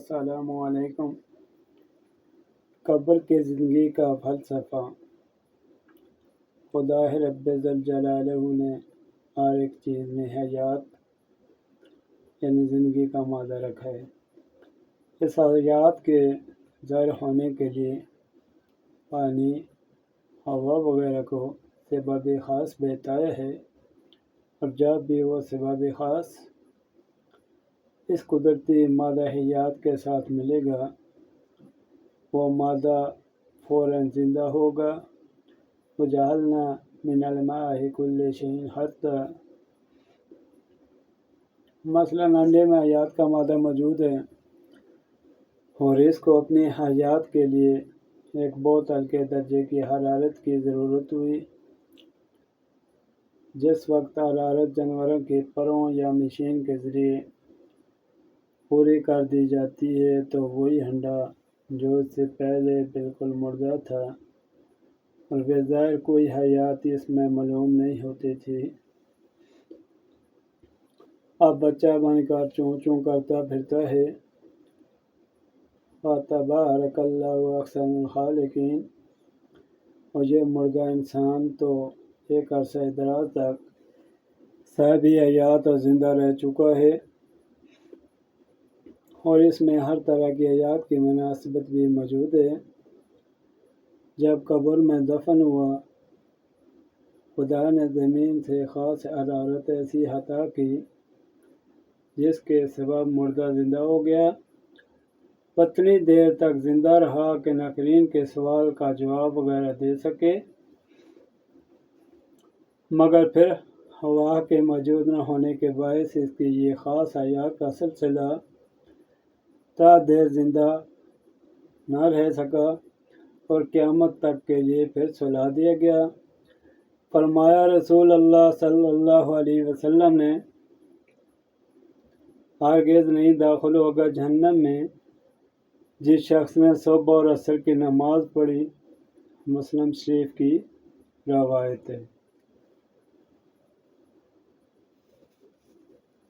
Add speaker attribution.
Speaker 1: السلام علیکم۔ قبر کی زندگی کا فلسفہ۔ خدا رب ذوالجلالہ نے ہر ایک چیز میں حیات یعنی زندگی کا مادہ رکھا ہے۔ اس حیات کے ظاہر ہونے کے لیے پانی، ہوا وغیرہ کو سبب خاص بتایا ہے، اور جب بھی وہ سبب خاص اس قدرتی مادہ حیات کے ساتھ ملے گا، وہ مادہ فوراً زندہ ہوگا۔ وجعلنا من الماء کل شیء حتی، مثلاً انڈے میں حیات کا مادہ موجود ہے، اور اس کو اپنی حیات کے لیے ایک بہت ہلکے درجے کی حرارت کی ضرورت ہوئی۔ جس وقت حرارت جانوروں کے پروں یا مشین کے ذریعے پوری کر دی جاتی ہے تو وہی انڈا جو اس سے پہلے بالکل مردہ تھا اور بظاہر کوئی حیات اس میں معلوم نہیں ہوتی تھی، اب بچہ بن کر چوں چوں کرتا پھرتا ہے۔ فتبارک اللہ احسن الخالقین۔ اور یہ مردہ انسان تو ایک عرصہ دراز تک صاحب حیات اور زندہ رہ چکا ہے، اور اس میں ہر طرح کی حیات کی مناسبت بھی موجود ہے۔ جب قبر میں دفن ہوا، خدا نے زمین سے خاص حرارت ایسی عطا کی جس کے سبب مردہ زندہ ہو گیا۔ اتنی دیر تک زندہ رہا کہ ناقرین کے سوال کا جواب وغیرہ دے سکے، مگر پھر ہوا کے موجود نہ ہونے کے باعث اس کی یہ خاص حیات کا سلسلہ تا دیر زندہ نہ رہ سکا، اور قیامت تک کے لیے پھر سلا دیا گیا۔ فرمایا رسول اللہ صلی اللہ علیہ وسلم نے، ہرگز نہیں داخل ہوگا جہنم میں جس شخص نے صبح اور عصر کی نماز پڑھی۔ مسلم شریف کی روایت ہے۔